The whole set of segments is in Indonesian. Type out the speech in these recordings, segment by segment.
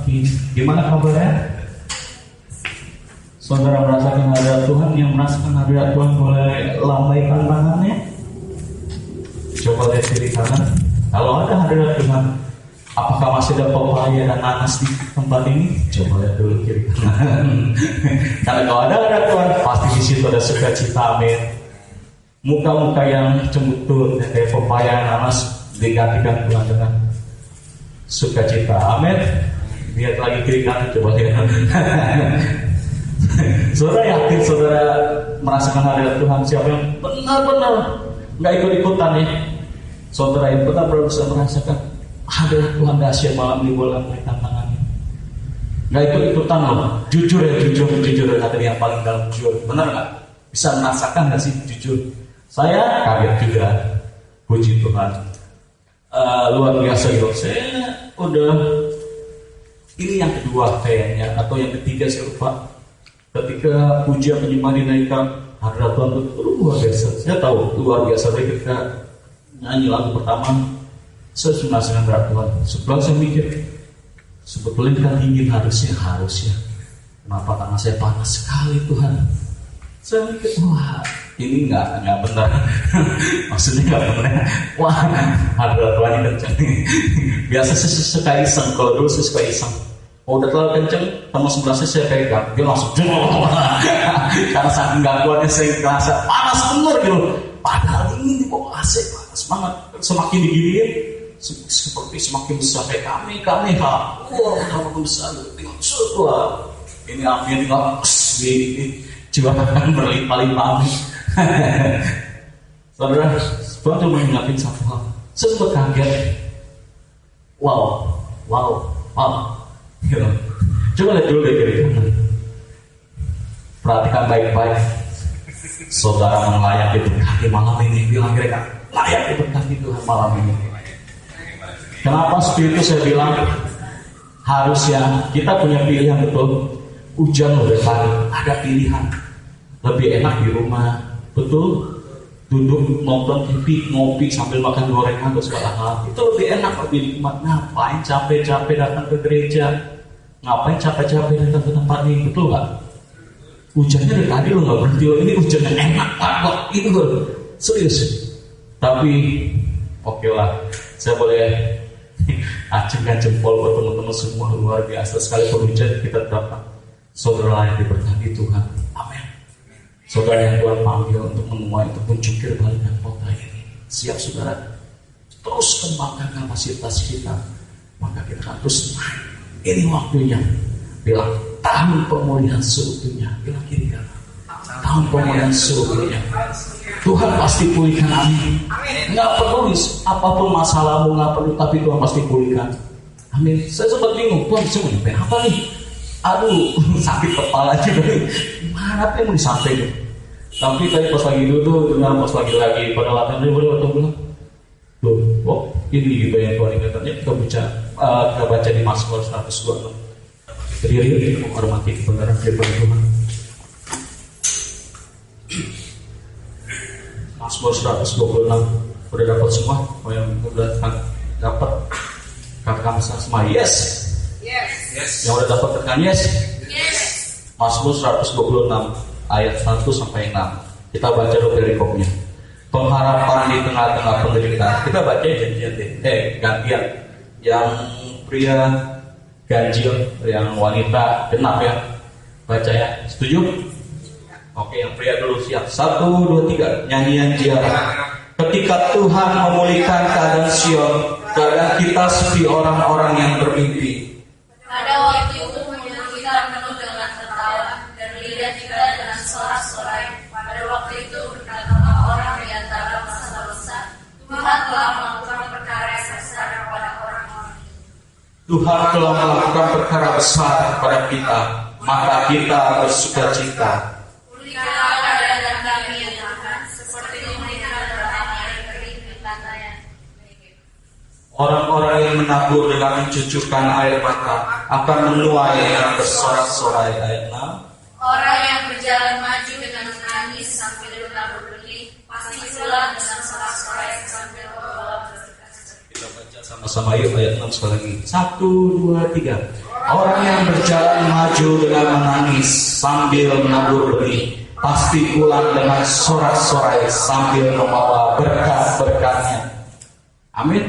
pagi. Gimana kabarnya? Saudara merasakan hadirat Tuhan? Yang merasakan hadirat Tuhan boleh lambaikan tangannya. Coba lihat kiri kanan. Kalau ada hadirat Tuhan, apakah masih ada pepaya dan nanas di tempat ini? Coba lihat dulu kiri kanan. Karena kalau ada hadirat Tuhan, pasti di situ ada sukacita. Amin. Muka-muka yang cembutut kayak pepaya dan nanas digantikan Tuhan dengan sukacita. Amin. Lihat lagi kiri kanan, coba lihat. Saudara yakin saudara merasakan hadirat Tuhan? Siapa yang benar-benar nggak ikut-ikutan ya? Saudara yang benar-benar bisa merasakan hadirat Tuhan dahsyat malam ini, boleh memberikan tangannya. Nggak ikut-ikutan loh, jujur ya, jujur hati yang paling dalam, jujur. Benar nggak? Bisa merasakan nggak sih jujur? Saya kaget juga, puji Tuhan. Luar biasa loh. Saya udah ini yang kedua kayaknya, atau yang ketiga saya lupa. Ketika pujian penyembah dinaikkan, hadirat Tuhan itu luar biasa. Saya tahu luar biasa. Ketika nyanyi lagu pertama, saya sudah merasakan hadirat Tuhan. Setelah saya mikir, sebetulnya kan ingin harusnya. Kenapa tangan saya panas sekali Tuhan? Saya mikir, wah ini nggak benar. Maksudnya nggak benar. Wah hadirat Tuhan ini kencang. Biasa saya suka iseng. Kalau dulu saya suka iseng. Oh, udah terlalu kenceng, teman sebelahnya saya pegang, dia langsung karena saking gangguannya saya ngerasa panas bener gitu. Padahal ini di bawah AC panas banget. Semakin diginiin, seperti semakin besar kayak kami tambah besar. Tengok wah, ini apinya tinggal di jiwa akan berlimpah-limpah. Saudara, saya cuma mengingatkan satu hal. Saya sempat kaget. Wow. Gitu. Coba lihat dulu deh kiri kanan. Perhatikan baik-baik. Saudara melayang di berkati malam ini. Bilang mereka layak di berkati Tuhan malam ini. Kenapa seperti itu saya bilang? Harusnya kita punya pilihan, betul. Hujan loh depan, ada pilihan. Lebih enak di rumah, betul. Duduk nonton TV, ngopi sambil makan gorengan atau segala hal. Itu lebih enak, lebih nikmat. Ngapain capek-capek datang ke gereja? Ngapain capek-capek datang ke tempat ini? Betul nggak? Hujannya dari tadi lo nggak berhenti. Ini hujan yang enak banget. Itu loh, serius. Tapi oke lah, saya boleh acungkan jempol buat teman-teman semua. Luar biasa sekali hujan kita dapat. Saudara lain diberkati Tuhan. Amin. Saudara yang Tuhan panggil untuk menuai, untuk mencukir balikan kota ini. Siap saudara, terus kembangkan kapasitas kita, maka kita akan terus naik. Ini waktunya. Bilang tahun pemulihan seutuhnya. Bilang kiri kanan, tahun pemulihan seutuhnya. Tuhan pasti pulihkan. Amin. Nggak perlu apapun masalahmu, nggak perlu, tapi Tuhan pasti pulihkan. Amin. Saya sempat bingung, Tuhan bisa menyampaikan apa nih? Aduh, sakit kepala aja dari mana apa yang mau disampaikan. Tapi tadi pas lagi duduk, dengar pas lagi pada latihan dia boleh waktu bilang, loh, ini gitu ya Tuhan ingatannya. Kita baca di Mazmur 126. Berdiri untuk menghormati kebenaran firman Tuhan. Mazmur 126. Udah dapat semua? Oh yang udah dapat, katakan semua yes. Yang udah dapat tekan yes. Mazmur 126 ayat 1 sampai 6. Kita baca dulu perikopnya. Pengharapan di tengah-tengah penderitaan. Kita baca gantian. Yang pria ganjil, yang wanita genap ya. Baca ya. Setuju? Oke, yang pria dulu siap. 1, 2, 3. Nyanyian ziarah. Ketika Tuhan memulihkan keadaan Sion, keadaan kita seperti orang-orang yang bermimpi. Pada waktu itu mulut kita penuh dengan tertawa dan lidah kita dengan sorak-sorai. Pada waktu itu berkatalah orang di antara bangsa-bangsa, Tuhan telah melakukan perkara yang besar kepada orang-orang. Tuhan telah melakukan perkara besar kepada kita, maka kita bersukacita. Pulihkanlah keadaan kami ya Tuhan, seperti memulihkan orang yang kering di kantanya. Orang-orang yang menabur dengan mencucurkan air mata akan menuai dengan bersorak-sorai. Ayat 6. Orang yang berjalan maju dengan menangis sambil menabur benih, pasti pulang dengan sorak-sorai sambil membawa berkat. Kita baca sama-sama yuk ayat 6 sekali lagi. 1, 2, 3. Orang yang berjalan maju dengan menangis sambil menabur benih, pasti pulang dengan sorak-sorai sambil membawa berkat-berkatnya. Amin.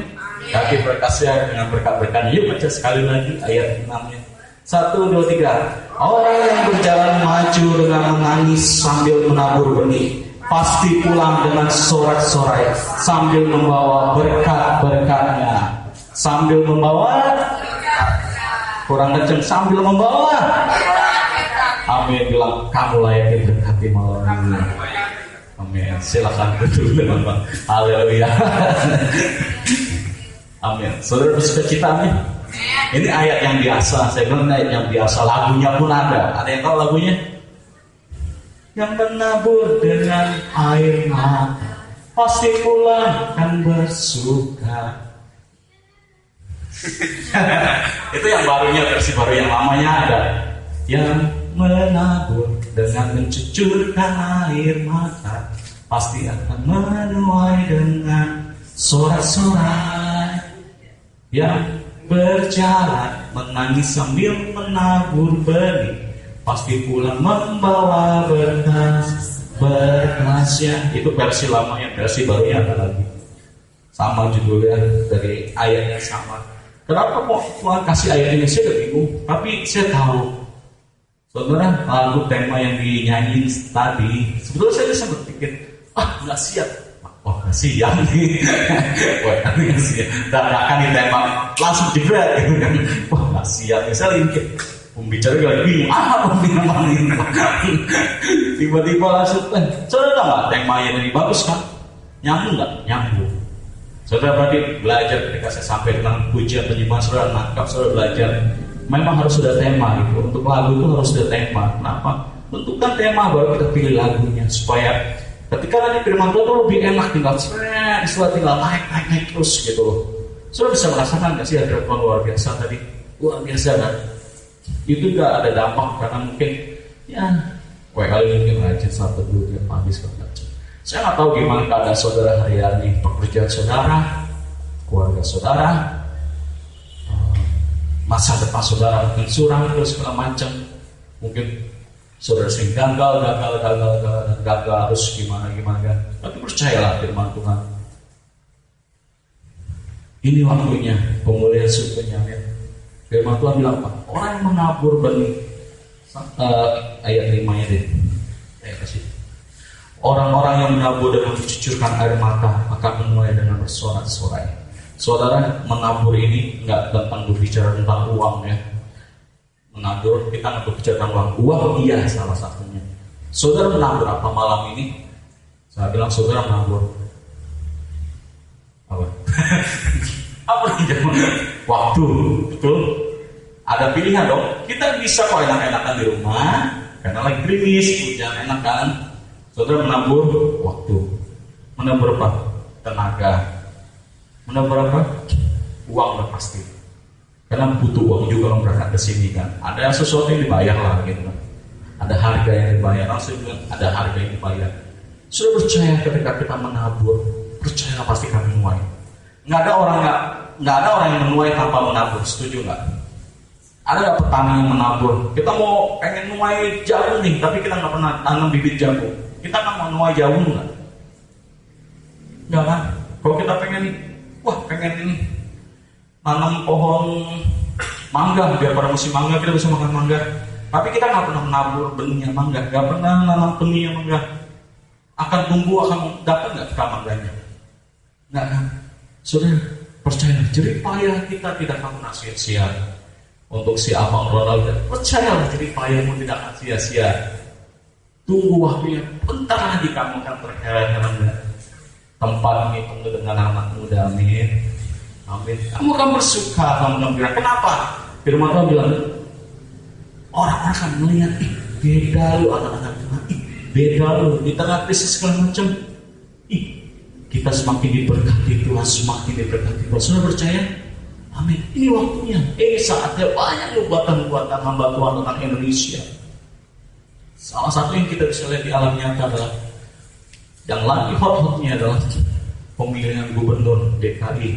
Kaki berkasnya dengan berkat-berkatnya. Yuk baca sekali lagi ayat 6-nya. 1, 2, 3. Orang yang berjalan maju dengan menangis sambil menabur benih, pasti pulang dengan sorak-sorai sambil membawa berkat-berkatnya. Sambil membawa, kurang kenceng, sambil membawa. Amin. Bilang, kamu layak diberkati malam ini. Amin. Silakan duduk dengan Bang. Haleluya. Amin. Saudara bersuka cita, amin. Ini ayat yang biasa. Saya bilang ayat yang biasa. Lagunya pun ada. Ada yang tahu lagunya? Yang menabur dengan air mata, pasti pulang kan bersuka. Itu yang barunya, versi baru. Yang lamanya ada. Yang menabur dengan mencucurkan air mata, pasti akan menuai dengan sorak-sorai. Yang berjalan menangis sambil menabur benih, pasti pulang membawa berkasnya. Itu versi lamanya. Versi barunya ada lagi. Sama judulnya, dari ayatnya sama. Kenapa kok Tuhan kasih ayat ini? Saya udah bingung. Tapi saya tahu, saudara, lagu tema yang dinyanyiin tadi, sebetulnya saya sempat pikir, nggak siap. Oh, nggak siap nih. Wah, nggak siap. Dadakan di tema langsung jebret gitu kan. Wah, nggak siap. Saya mikir, pembicara gak bingung. Pembicara ini. Tiba-tiba langsung, saudara tahu nggak tema yang ini bagus kan? Nyambung nggak? Nyambung. Saudara berarti belajar ketika saya sampai dengan pujian penyembahan, saudara nangkap, saudara belajar. Memang harus sudah tema gitu. Untuk lagu itu harus sudah tema. Kenapa? Tentukan tema baru kita pilih lagunya, supaya ketika nanti firman Tuhan itu lebih enak, tinggal tinggal naik terus gitu loh. Saudara bisa merasakan nggak sih ada Tuhan luar biasa tadi? Luar biasa kan? Itu gak ada dampak karena mungkin kali mungkin rajin satu dulu dia habis baca. Saya nggak tahu gimana keadaan saudara hari ini, pekerjaan saudara, keluarga saudara, masa depan saudara mungkin suram terus segala macam. Mungkin saudara sering gagal harus gimana kan. Tapi percayalah firman Tuhan. Ini waktunya pemulihan sukunya. Firman Tuhan bilang apa? Orang yang menabur benih, ayat 5-nya deh. Saya kasih. Orang-orang yang menabur dengan mencucurkan air mata akan menuai dengan bersorak-sorai. Saudara, menabur ini nggak tentang berbicara tentang uang ya. Menabur, kita nggak berbicara tentang uang. Uang iya salah satunya. Saudara menabur apa malam ini? Saya bilang saudara menabur apa? Apa yang waktu, betul? Ada pilihan dong. Kita bisa kok enak-enakan di rumah karena lagi gerimis, hujan enak kan? Saudara menabur waktu. Menabur apa? Tenaga. Menabur apa? Uang udah pasti. Karena butuh uang juga kalau berangkat ke sini kan. Ada sesuatu yang dibayar lah gitu kan. Ada harga yang dibayar. Langsung bilang ada harga yang dibayar. Sudah percaya ketika kita menabur, percaya pasti akan menuai. Nggak ada orang yang menuai tanpa menabur. Setuju nggak? Ada nggak petani yang menabur? Kita mau pengen menuai jagung nih, tapi kita nggak pernah tanam bibit jagung. Kita kan mau menuai jagung nggak? Nggak kan? Kalau kita pengen nanam pohon mangga, biar pada musim mangga kita bisa makan mangga. Tapi kita nggak pernah menabur benihnya mangga, nggak pernah nanam benihnya mangga. Akan tumbuh, akan dapat nggak kita mangganya? Nggak kan? Sudah percaya, jerih payah kita tidak akan pernah sia-sia. Untuk si Abang Ronald, percayalah jerih payahmu tidak akan sia-sia. Tunggu waktunya, bentar lagi kamu akan terheran-heran. Tempat ini penuh dengan anak muda, amin. Amin. Kamu akan bersuka, kamu akan bilang, kenapa? Firman Tuhan bilang, orang-orang akan melihat, beda lu anak-anak Tuhan, beda lu di tengah krisis segala macam. Kita semakin diberkati Tuhan, semakin diberkati Tuhan. Sudah percaya? Amin. Ini waktunya. Saatnya banyak buatan-buatan hamba Tuhan tentang Indonesia. Salah satu yang kita bisa lihat di alam nyata adalah yang lagi hot-hotnya adalah pemilihan gubernur DKI.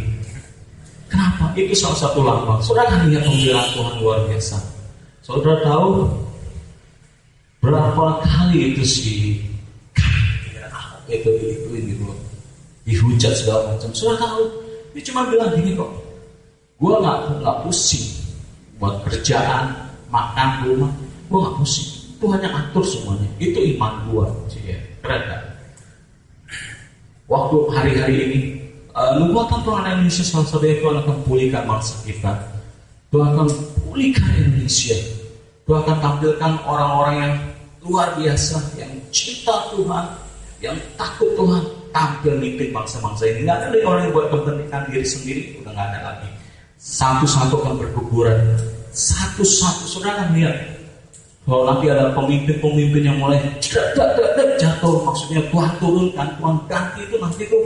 Kenapa? Itu salah satu lambang. Saudara kan lihat pembelaan Tuhan luar biasa. Saudara tahu berapa kali itu itu gitu, dihujat segala macam. Saudara tahu, dia cuma bilang gini kok, gue nggak pusing buat kerjaan, makan rumah, gue nggak pusing. Tuhan yang atur semuanya. Itu iman gue, keren kan? Waktu hari-hari ini, nubuatan Tuhan Indonesia salah satunya Tuhan akan pulihkan bangsa kita. Tuhan akan pulihkan Indonesia. Tuhan akan tampilkan orang-orang yang luar biasa, yang cinta Tuhan, yang takut Tuhan, tampil mimpin bangsa-bangsa ini. Nggak ada lagi orang yang buat kepentingan diri sendiri, udah nggak ada lagi. Satu-satu akan berguguran, satu-satu. Saudara kan lihat, kalau nanti ada pemimpin-pemimpin yang mulai jatuh, maksudnya Tuhan turunkan, Tuhan ganti, itu nanti tuh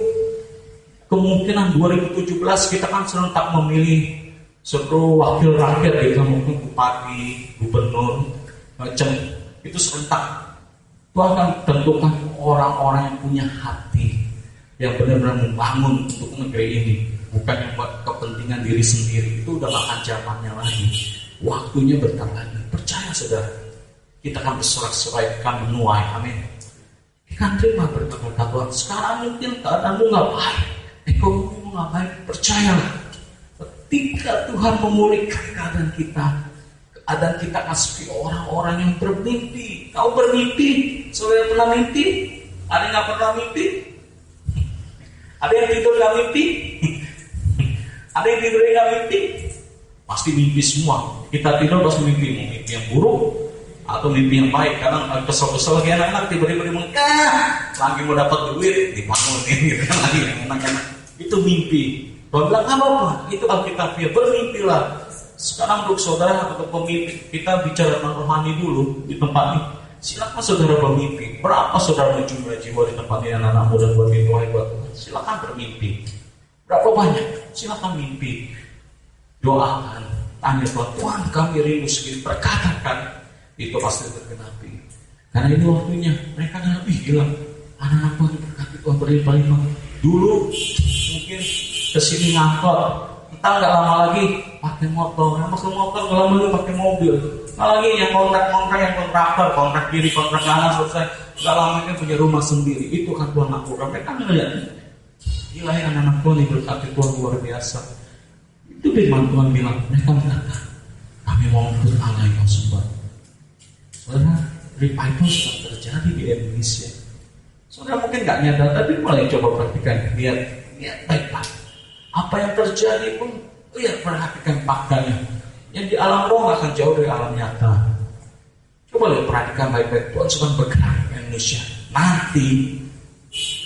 kemungkinan 2017 kita kan serentak memilih seluruh wakil rakyat, ya mungkin bupati, gubernur, macam itu serentak. Tuhan akan tentukan orang-orang yang punya hati, yang benar-benar membangun untuk negeri ini, bukan yang buat kepentingan diri sendiri. Itu udah makan zamannya lagi, waktunya bentar lagi. Percaya saudara, kita akan bersorak-sorai, akan menuai. Amin. Kita terima berkat-berkat Tuhan. Sekarang mungkin keadaanmu nggak baik, ekonomimu nggak baik, percayalah. Ketika Tuhan memulihkan keadaan kita akan seperti orang-orang yang bermimpi. Kau bermimpi? Saudara pernah mimpi? Ada yang nggak pernah mimpi? Ada yang tidur nggak mimpi? Ada yang tidur nggak mimpi? Pasti mimpi semua. Kita tidur pasti mimpi yang buruk atau mimpi yang baik. Kadang kesel-kesel lagi anak-anak, tiba-tiba dia lagi mau dapat duit, dibangunin gitu kan, lagi enak-enak. Itu mimpi. Tuhan bilang apa? Itu Alkitabiah, bermimpilah. Sekarang untuk saudara atau pemimpin, kita bicara tentang rohani dulu di tempat ini. Silakan saudara bermimpi. Berapa saudara menjumlah jiwa di tempat ini, anak-anak muda buat Tuhan, buat Tuhan. Silakan bermimpi. Berapa banyak? Silakan mimpi. Doakan, tanya Tuhan, Tuhan kami rindu segini, perkatakan. Itu pasti tergenapi. Karena ini waktunya. Mereka kan lebih bilang, anak-anak Tuhan berkati Tuhan berlimpah-limpah. Dulu mungkin kesini ngangkot, entah nggak lama lagi pakai motor, yang pakai motor nggak lama lagi pakai mobil. Nggak lagi yang kontrak-kontrak, yang kontraktor, kontrak kiri, kontrak kanan selesai, nggak lama kan punya rumah sendiri. Itu kan Tuhan lakukan. Mereka ngeliat, gila ya anak-anak Tuhan yang berkati Tuhan luar biasa. Itu firman Tuhan bilang, mereka berkata, kami mau ikut Allah yang kau sembah. Saudara, revival sedang terjadi di Indonesia. Saudara mungkin nggak nyadar, tapi mulai coba perhatikan, lihat baik-baik. Apa yang terjadi pun, lihat perhatikan faktanya. Yang di alam roh akan jauh dari alam nyata. Coba lihat perhatikan baik-baik. Tuhan sedang bergerak di Indonesia. Nanti,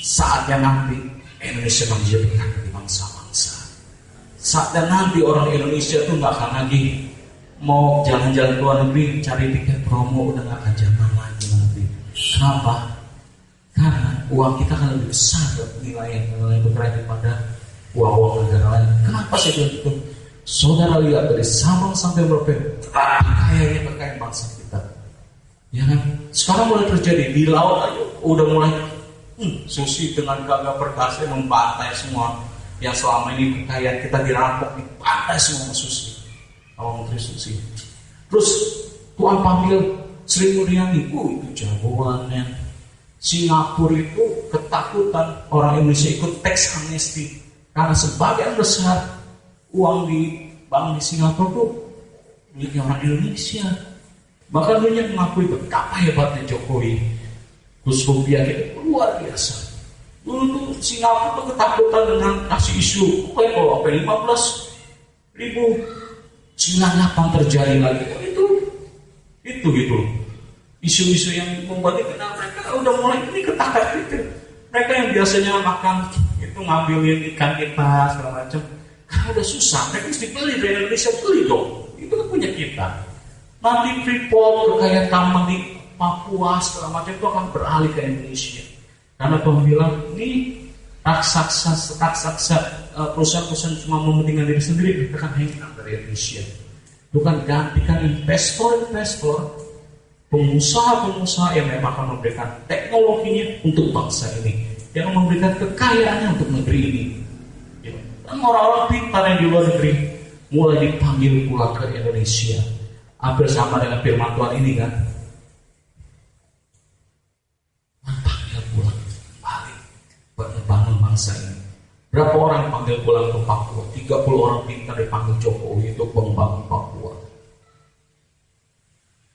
saatnya nanti, Indonesia akan menjadi berkat di bangsa-bangsa. Saatnya nanti orang Indonesia itu nggak akan lagi mau jalan-jalan ke luar negeri, cari tiket promo, udah nggak akan zaman lagi nanti. Kenapa? Karena uang kita akan lebih besar nilai yang bergerak daripada uang negara lain. Kenapa saya bilang itu? Saudara lihat dari Sabang sampai Merauke, kayaknya kekayaan bangsa kita. Ya kan? Sekarang mulai terjadi di laut aja, udah mulai Susi dengan gagah perkasa membantai semua yang selama ini kekayaan kita dirampok, dibantai semua sama Susi. Awang Menteri Susi. Terus Tuan panggil Sri Mulyani, itu jagoannya. Singapura itu ketakutan orang Indonesia ikut tax amnesty karena sebagian besar uang di bank di Singapura itu miliknya orang Indonesia. Bahkan dunia mengakui betapa hebatnya Jokowi. Terus rupiah kita luar biasa. Dulu tuh Singapura tuh ketakutan dengan kasih isu, kayak kalau apa 15.000 98 terjadi lagi. Itu gitu. Isu-isu yang membuat mereka udah mulai ini ketakat gitu. Mereka yang biasanya makan itu ngambilin ikan kita segala macam, karena udah susah, mereka mesti beli dari Indonesia, beli dong. Itu kan punya kita. Nanti Freeport, kekayaan tambang di Papua segala macam itu akan beralih ke Indonesia. Karena Tuhan bilang ini raksasa perusahaan-perusahaan cuma mementingkan diri sendiri, kita akan hengkang dari Indonesia. Bukan gantikan investor, pengusaha-pengusaha yang memang akan memberikan teknologinya untuk bangsa ini, yang memberikan kekayaannya untuk negeri ini. Ya, Dan orang-orang pintar yang di luar negeri mulai dipanggil pulang ke Indonesia. Hampir sama dengan firman Tuhan ini kan. Panggil pulang balik buat membangun bangsa ini. Berapa orang dipanggil pulang ke Papua? 30 orang pintar dipanggil Jokowi untuk membangun Papua.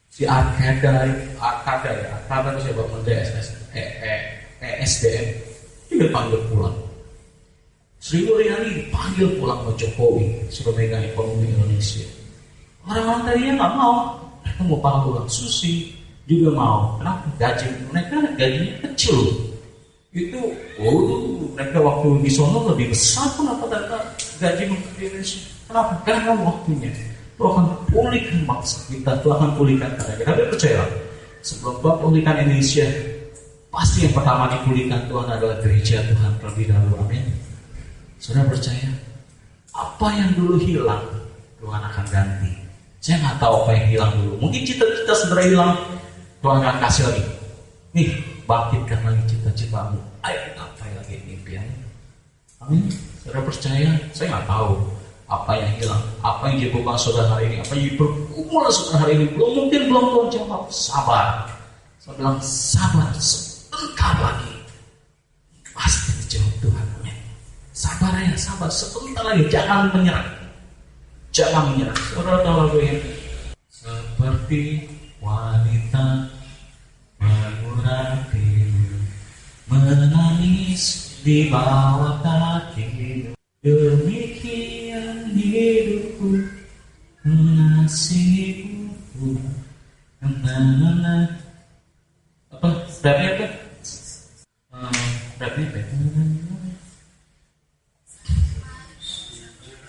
Si Arkada itu siapa? Menteri SDM dia dipanggil pulang. Sri Mulyani dipanggil pulang ke Jokowi sudah megang ekonomi Indonesia. Orang-orang tadinya nggak mau, mereka mau panggil pulang. Susi juga mau. Kenapa? Mereka gajinya kecil. Itu, mereka waktu di sana lebih besar pun apa gaji menteri Indonesia. Kenapa? Karena waktunya. Tuhan akan pulihkan bangsa kita, Tuhan akan pulihkan karya kita. Tapi percaya, sebelum Tuhan pulihkan Indonesia, pasti yang pertama dipulihkan Tuhan adalah gereja Tuhan terlebih dahulu. Amin. Saudara percaya, apa yang dulu hilang, Tuhan akan ganti. Saya nggak tahu apa yang hilang dulu. Mungkin cita-cita saudara hilang, Tuhan akan kasih lagi. Nih, bangkitkan lagi cita-citamu. Ayo capai lagi impianmu. Amin. Saudara percaya, saya nggak tahu apa yang hilang, apa yang dilakukan saudara hari ini, apa yang berkumul saudara hari ini. Belum Tuhan jawab. Sabar. Saya bilang sabar, sebentar lagi pasti dijawab Tuhan. Amin. Sabar ya, sabar. Sebentar lagi, jangan menyerah. Jangan menyerah. Saudara tahu lagu ini? Seperti wanita mengurapi, menangis di bawah kaki. Demikian hidupku mengasihimu. Apa? Rapnya apa? Rapnya apa?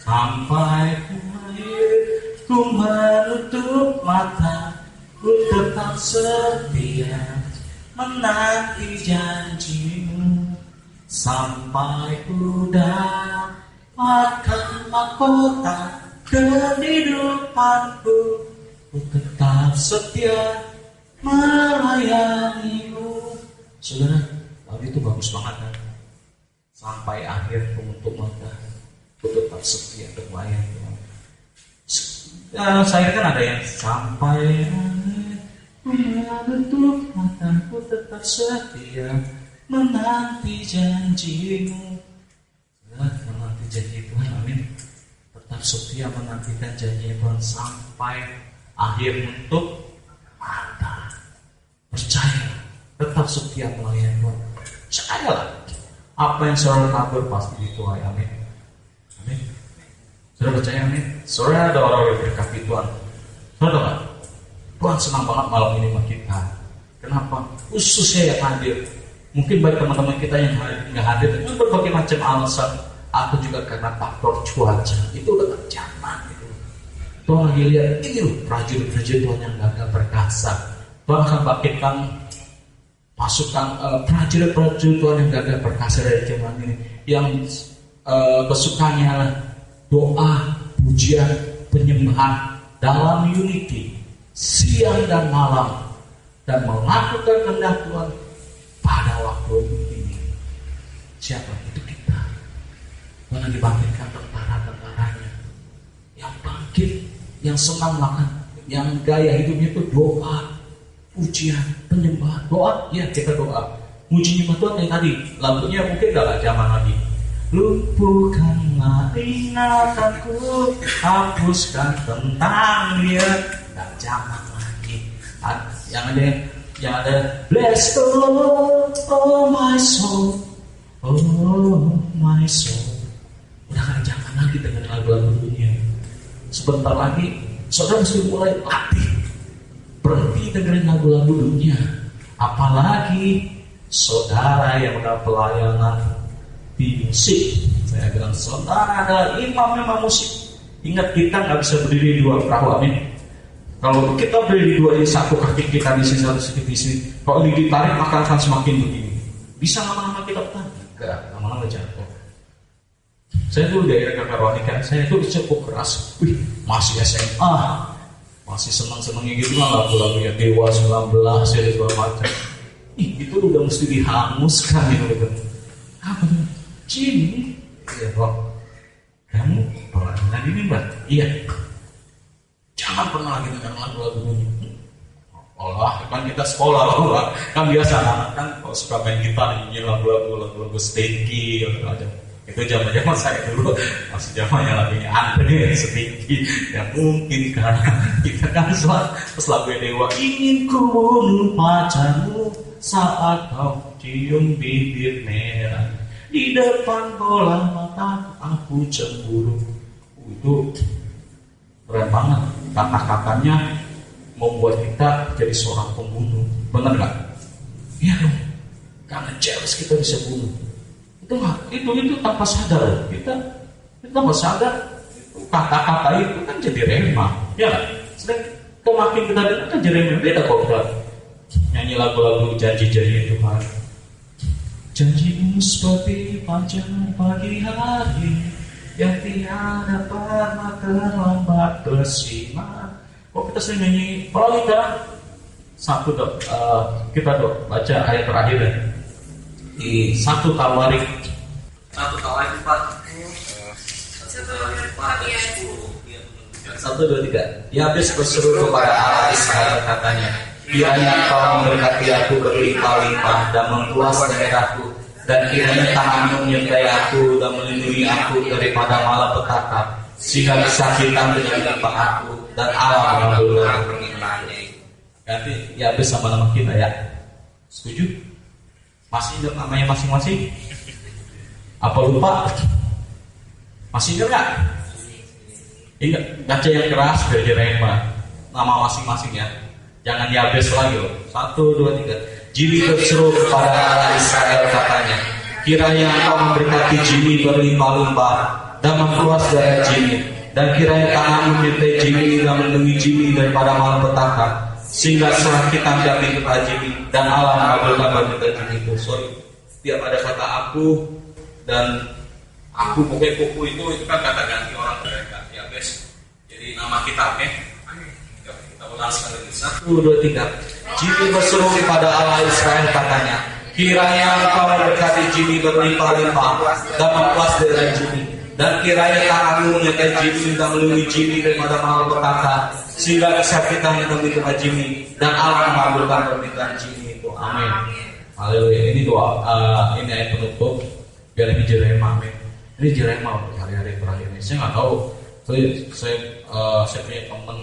Sampai ku menutup mata, ku tetap setia menanti janjimu. Sampai ku dapatkan mahkota kehidupanku, ku tetap setia melayanimu. Saudara, lagu itu bagus banget kan? Sampai akhir penutup mata, ku tetap setia untuk melayani. Saya kan ada yang sampai akhir ku menutup mata, ku tetap setia menanti janjimu. Menanti janji Tuhan, amin. Tetap setia menantikan janji Tuhan sampai akhir untuk mata. Percaya, tetap setia melayani Tuhan. Percayalah, apa yang saudara tabur pasti dituai, amin. Amin. Saudara percaya, amin. Saudara ada orang yang berkati Tuhan. Saudara tahu, Tuhan senang banget malam ini sama kita. Kenapa? Khususnya yang hadir. Mungkin bagi teman-teman kita yang nggak hadir itu berbagai macam alasan. Aku juga karena faktor cuaca itu udah zaman gitu. Tuhan lagi lihat ini loh prajurit-prajurit Tuhan yang gagah perkasa. Tuhan akan bangkitkan pasukan prajurit-prajurit Tuhan yang gagah perkasa dari zaman ini, yang kesukaannya doa, pujian, penyembahan dalam unity siang dan malam, dan melakukan kehendak Tuhan pada waktu ini. Siapa? Itu kita. Tuhan dibangkitkan tentara-tentaranya yang bangkit, yang senang melakukan, yang gaya hidupnya itu doa, pujian, penyembahan. Doa, ya kita doa. Muji nyembah Tuhan yang tadi lagunya mungkin gak zaman lagi. Lumpuhkanlah ingatanku, hapuskan tentang dia. Gak zaman lagi. Yang ada bless the Lord, oh my soul, oh my soul. Udah gak jangan lagi dengan lagu-lagu dunia. Sebentar lagi saudara mesti mulai latih, berhenti dengerin lagu-lagu dunia. Apalagi saudara yang mendapat pelayanan di musik. Saya bilang saudara adalah imam musik. Ingat, kita gak bisa berdiri di dua perahu, amin. Kalau kita berdiri di dua, satu kaki kita di sini, satu kaki di sini. Kalau ini ditarik maka akan semakin begini. Bisa lama-lama kita tarik? Enggak, lama-lama jatuh. Saya dulu daerah Kakaronika, saya itu cukup keras. Wih, masih SMA, masih senang-senangnya gitu lah, lagu-lagunya Dewa 19, segala macam. Itu udah mesti dihanguskan gitu. Apa tuh? Jin, ya rock. kamu pelajaran ini mbak? Iya. Jangan pernah lagi dengar lagu-lagu ini. Allah, kan kita sekolah loh, kan biasa anak kan kalau suka main gitar nyanyi lagu-lagu Stinky atau macam. Itu zaman saya dulu masih zamannya lagunya Andre Stinky. Ya mungkin karena kita kan pas lagu Dewa ingin ku bunuh pacarmu saat kau cium bibir merah di depan bola mata aku cemburu. Itu keren banget, kata-katanya membuat kita jadi seorang pembunuh, benar nggak? Iya dong, karena jealous kita bisa bunuh. Itu tanpa sadar kita tanpa sadar kata-kata itu kan jadi rema, ya kan? Sedang kemakin kita dengar kan jadi rema. Beda kok kita nyanyi lagu-lagu janji-janji Tuhan. Janjimu seperti fajar pagi hari yang tiada pernah terlambat bersinar. Kok kita sering nyanyi pelangi kan? Satu dok, kita dok baca ayat terakhir ya. Di 1 Tawarik 1 Tawarik 4 1, 2, 3. Yabes berseru kepada Allah Israel katanya, kiranya kau memberkati aku berlimpah-limpah dan mempuas daerahku, dan kiranya tanganmu menyertai aku dan melindungi aku daripada malapetaka, sehingga disakitkan dengan limpah aku dan Allah mengabulkan permintaannya. Ganti Yabes sama nama kita ya. Setuju? Masih ingat namanya masing-masing? Apa lupa? Masih ingat nggak? Ingat, baca yang keras dari Rema. Nama masing-masing ya. Jangan Yabes lagi loh. 1, 2, 3. Jimmy berseru kepada Allah Israel katanya, kiranya engkau memberkati Jimmy berlimpah-limpah dan memperluas daerah Jimmy, dan kiranya tanganmu menyertai Jimmy dan melindungi Jimmy daripada malapetaka, sehingga kesakitan jatuh kepada Jimmy dan Allah mengabulkan permintaan Jimmy itu. Sorry, tiap ada kata aku dan aku pokoknya kuku itu kan kata ganti orang mereka. Ya guys, jadi nama kita oke? Kita ulang sekali lagi. 1, 2, 3. Jimmy berseru kepada Allah Israel katanya, kiranya engkau memberkati Jimmy berlimpah-limpah dan mempuas daerah Jimmy, dan kiranya tanganmu menyertai Jimmy dan melindungi Jimmy daripada malapetaka, sehingga kesakitan yang demi kepada Jimmy dan Allah mengabulkan permintaan Jimmy itu. Amin. Haleluya. Ini doa, ini ayat penutup. Biar ini jerema, amin. Ini jerema untuk hari-hari terakhir ini. Saya nggak tahu. Saya punya teman.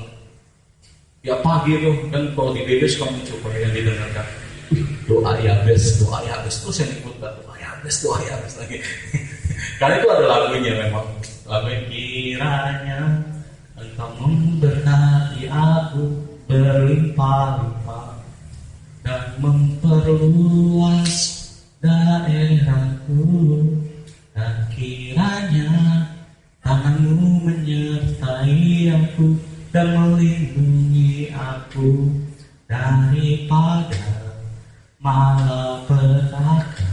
Ya pagi tuh kan kalau di BB suka muncul yang didengarkan. Doa Yabes terus yang diputar. Doa Yabes lagi. Karena itu ada lagunya memang. Lagunya kiranya engkau memberkati aku berlimpah-limpah dan memperluas daerahku, dan kiranya tanganmu menyertai aku dan melindungi aku daripada malapetaka,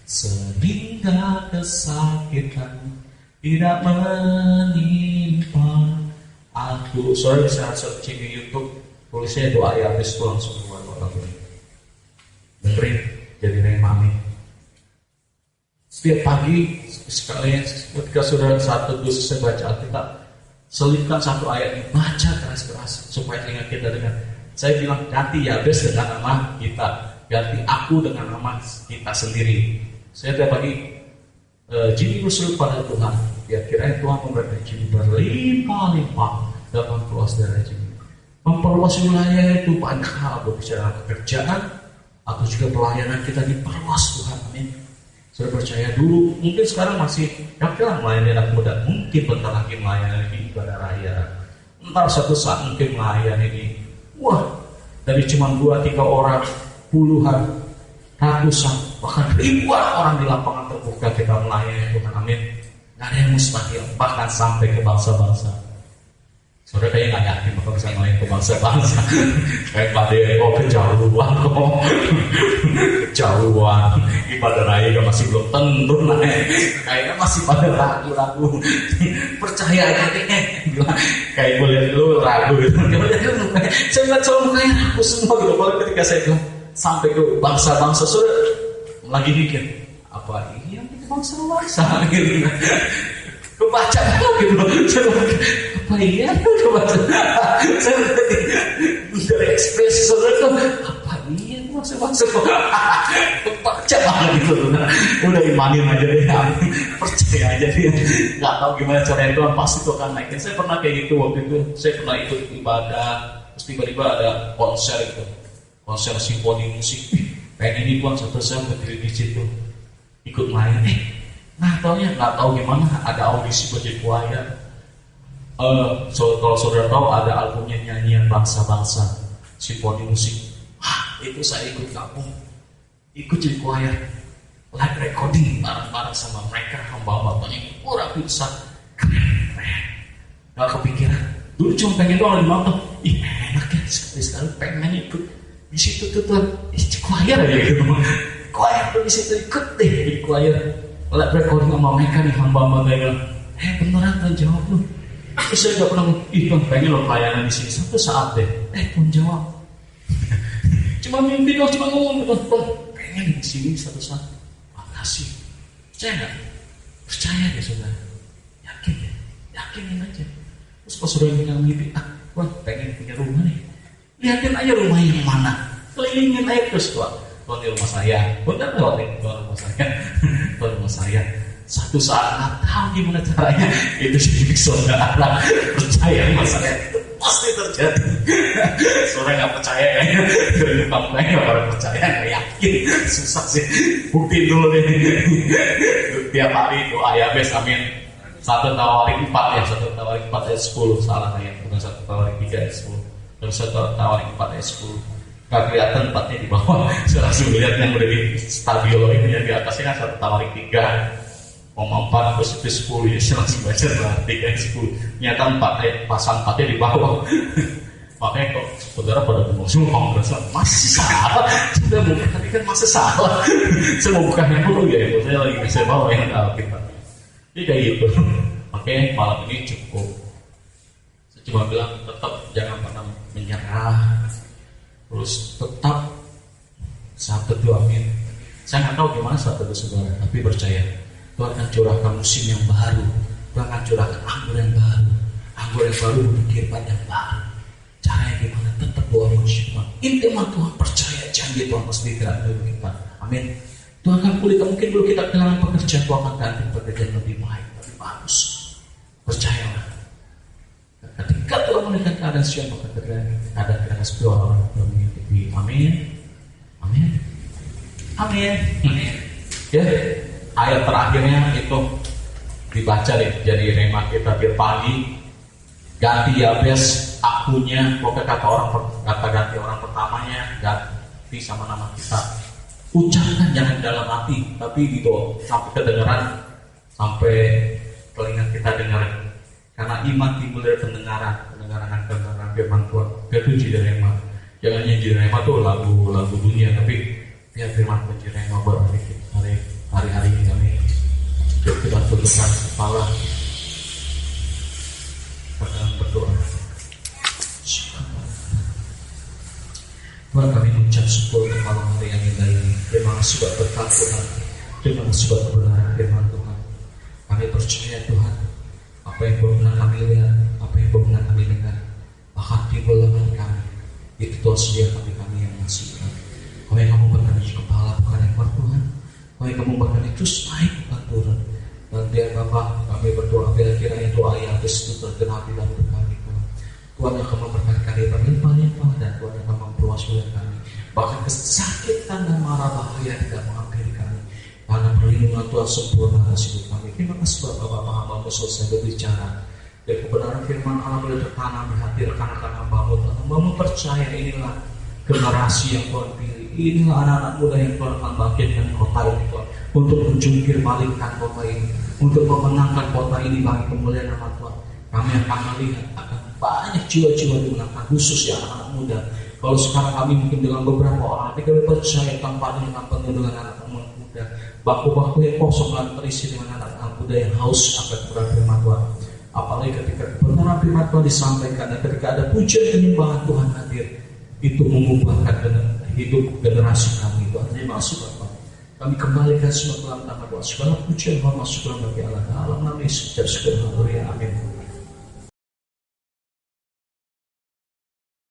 sehingga kesakitan tidak menimpa aku. Soalnya bisa searching di YouTube, tulisnya doa Yabes itu langsung keluar lagu ini. Dengerin, jadi remami. Setiap pagi sekali ketika saudara satu dua selesai baca Alkitab, selipkan satu ayat ini, baca keras-keras supaya telinga kita dengar. Saya bilang ganti Yabes dengan nama kita, ganti aku dengan nama kita sendiri. Saya tiap pagi Jimmy berseru pada Tuhan, ya kiranya Tuhan memberkati Jimmy berlimpah-limpah dan memperluas daerah Jimmy. Memperluas wilayah itu banyak hal, berbicara pekerjaan atau juga pelayanan kita diperluas Tuhan. Amin. Saya percaya dulu, mungkin sekarang masih yakinlah melayani anak muda, mungkin bentar lagi melayani di ibadah raya, entar satu saat mungkin melayani ini. Wah, dari cuma 2-3 orang, puluhan, ratusan, bahkan ribuan orang di lapangan terbuka kita melayani Tuhan. Amin. Gak ada yang mustahil, bahkan sampai ke bangsa-bangsa. Saudara kayaknya gak yakin bakal bisa melayani ke bangsa-bangsa. Kayak Pak Deko kejauhan kok. Kejauhan. Ibadah raya juga masih belum tentu naik. Kayaknya masih pada ragu-ragu. Percaya aja deh. Kayak gue lihat dulu ragu gitu. Saya lihat soal mukanya ragu semua gitu. Kalau ketika saya bilang sampai ke bangsa-bangsa, saudara lagi mikir apa ini yang ke bangsa-bangsa gitu. Ke kebaca gitu. Apa iya kebaca? Saya dari ekspresi saudara apa iya masuk kebaca banget gitu. Udah imanin aja deh, percaya aja deh. Nggak tahu gimana caranya Tuhan pasti itu akan naikin. Saya pernah kayak gitu waktu itu. Saya pernah ikut ibadah, terus tiba-tiba ada konser gitu, konser simfoni musik. Pengen ini Tuhan satu saya berdiri di situ ikut main. Nggak tahu gimana ada audisi buat jadi choir. Kalau saudara tahu ada albumnya nyanyian bangsa-bangsa simfoni musik. Itu saya ikut gabung, ikut jadi choir, live recording bareng-bareng sama mereka, hamba-hamba yang kurang besar, keren. Gak kepikiran. Dulu cuma pengen doang di mata. Enak ya sekali pengen ikut di situ tuh choir aja gitu. Choir tuh di situ ikut deh di choir, live recording sama mereka nih hamba-hamba kayak beneran Tuhan jawab lu. Terus saya gak pernah pengen lo pelayanan di sini. Satu saat deh Tuhan jawab. Cuma mimpi dong, cuma ngomong pengen di sini satu saat. Makasih. Percaya nggak? Percaya deh saudara. Yakinin aja. Terus kalau saudara punya mimpi, pengen punya rumah nih. Lihatin aja rumah yang mana. Kelilingin aja terus Tuhan di rumah saya. Benar Tuhan rumah saya. Tuhan rumah saya. Satu saat nggak tahu gimana caranya itu jadi saudara percaya sama saya itu pasti terjadi. Saudara nggak percaya kayaknya dari kamu kayaknya orang percaya nggak yakin susah sih. Bukti dulu deh. Tiap hari itu ayabes amin. 1 Tawarik 4 ya, 1 Tawarik 4 ayat 10 salah saya, bukan 1 Tawarik 3 ayat 10. Dan 1 Tawarik 4 ayat 10. Gak kelihatan 4-nya di bawah. Saya langsung lihat yang udah di stabilo ini ya, di atasnya kan 1 Tawarik 3. 4 terus itu 10 ya, saya langsung baca 3 ayat 10. Nyata 4 pasang 4-nya di bawah. Makanya kok saudara pada bingung semua merasa masih salah. Sudah mau tadi kan masih salah. Saya mau buka handphone dulu ya, saya lagi bisa bawa yang Alkitab. Jadi kayak gitu. Makanya malam ini cukup. Saya cuma bilang tetap jangan pernah menyerah. Terus tetap saat berdoa amin. Saya nggak tahu gimana saat berdoa saudara, tapi percaya Tuhan akan curahkan musim yang baru. Tuhan akan curahkan anggur yang baru. Anggur yang baru berkirbat yang baru. Caranya gimana? Tetap doa mensyukur. Intinya Tuhan percaya janji Tuhan pasti tidak dari kita. Amin. Tuhan akan pulihkan. Mungkin dulu kita kehilangan pekerjaan, Tuhan akan ganti pekerjaan lebih baik, lebih bagus. Percayalah. Ketika Tuhan memberikan keadaan siapa keadaan seperti orang yang mengikuti. Amin. Amin. Amin. Ya. Ayat terakhirnya itu dibaca deh. Jadi rema kita biar pagi. Ganti Yabes akunya, pokoknya kata ganti orang pertamanya, ganti sama nama kita. Ucapkan jangan dalam hati, tapi gitu sampai kedengaran, sampai telinga kita dengar. Karena iman timbul dari pendengaran akan firman Tuhan. Ketujuh dari rema. Jangan nyanyi rema tuh lagu dunia, tapi biar firman Tuhan rema buat hari-hari ini kami. Kita tundukkan kepala. Dalam berdoa. Tuhan kami mengucap syukur untuk malam hari yang indah ini. Terima kasih buat berkat Tuhan. Terima kasih buat kebenaran firman Tuhan. Kami percaya Tuhan, apa yang benar kami lihat, apa yang benar kami dengar, bahkan di dalam kami, itu Tuhan sedia kami yang menyaksikan. Kau yang kamu berkati kepala bukan ekor Tuhan. Kau yang kamu berkati terus naik bukan turun. Dan biar Bapa kami berdoa biar kiranya doa yang itu tergenapi dalam hidup kami Tuhan. Tuhan yang akan memberkati kami berlimpah-limpah dan Tuhan yang akan memperluas wilayah kami. Bahkan kesakitan dan marah bahaya tidak menghampiri kami. Karena perlindungan Tuhan sempurna atas hidup kami. Terima kasih Bapak hamba-Mu selesai berbicara. Dan kebenaran firman Allah boleh tertanam di hati rekan-rekan hamba-Mu. Hamba-Mu percaya inilah generasi yang Tuhan pilih. Inilah anak-anak muda yang Tuhan akan bangkitkan kota ini Tuhan. Untuk menjungkir balikkan kota ini, untuk memenangkan kota ini bagi kemuliaan nama Tuhan. Kami akan melihat akan banyak jiwa-jiwa dimenangkan, khusus ya anak-anak muda. Kalau sekarang kami mungkin dengan beberapa orang, tapi kami percaya tempatnya dengan penuh dengan anak-anak muda. Baku-baku yang kosong dan terisi dengan anak-anak muda yang haus akan kebenaran firman Tuhan. Apalagi ketika kebenaran firman Tuhan disampaikan dan ketika ada pujian penyembahan Tuhan hadir, itu mengubahkan hidup generasi kami. Tuhan terima kasih Bapak. Kami kembalikan semua dalam nama doa. Segala pujian, hormat, syukur bagi Allah. Dalam nama Yesus, segala haleluya. Amin.